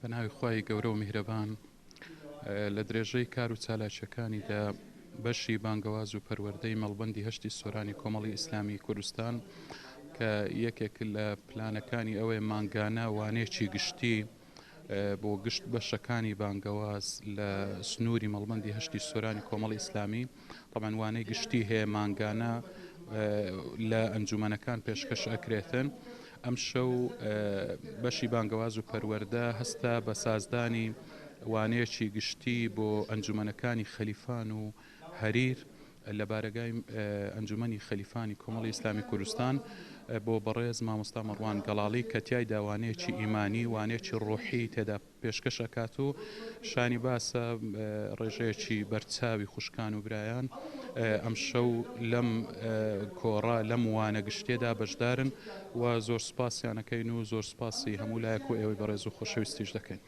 بە ناوی خوای گەورە و میهرەبان لە درێژەی کار و چالاکیەکانیدا بەشی بانگەواز و پەروەردەی مەڵبەندی هەشتی سۆرانی کۆمەڵی ئیسلامی کوردستان کە یەکێک لە پلانەکانی ئەوەی مانگانە وانێکی گشتی بۆ گشت بەشەکانی بانگەواز لە سنووری مەڵبەندی هەشتی سۆرانی کۆمەڵی ئیسلامی طبعاً وانەی گشتی هەیە مانگانە لە ئەنجومەنەکان پێشکەش ئەکرێتن. ئەم شەو بەشی بانگەواز و پەروەردە هەستا بە سازدانی وانەیەکی گشتی بۆ ئەنجومەنەکانی خەلیفان و هەریر لە بارگای ئەنجومەنی خەلیفانی کۆمەڵی ئیسلامی کوردستان بۆ بەڕێز مامۆستا مەڕوان گەڵاڵی کە تیای داوانەیەکی ئیمانی وانەیەکی ڕۆحی تێدا پێشکەش ئەکات و شانی باسە ڕێژەیەکی بەرچاوی خوشکان و برایان ئەم شەو لەم کۆڕا لەم وانە گشتێدا بەشدارن و زۆر سوپاسیانەکەین و زۆر سوپاسی هەموو لایەک و ئێوەی بەڕێز و خۆشەویستیش دەکەین.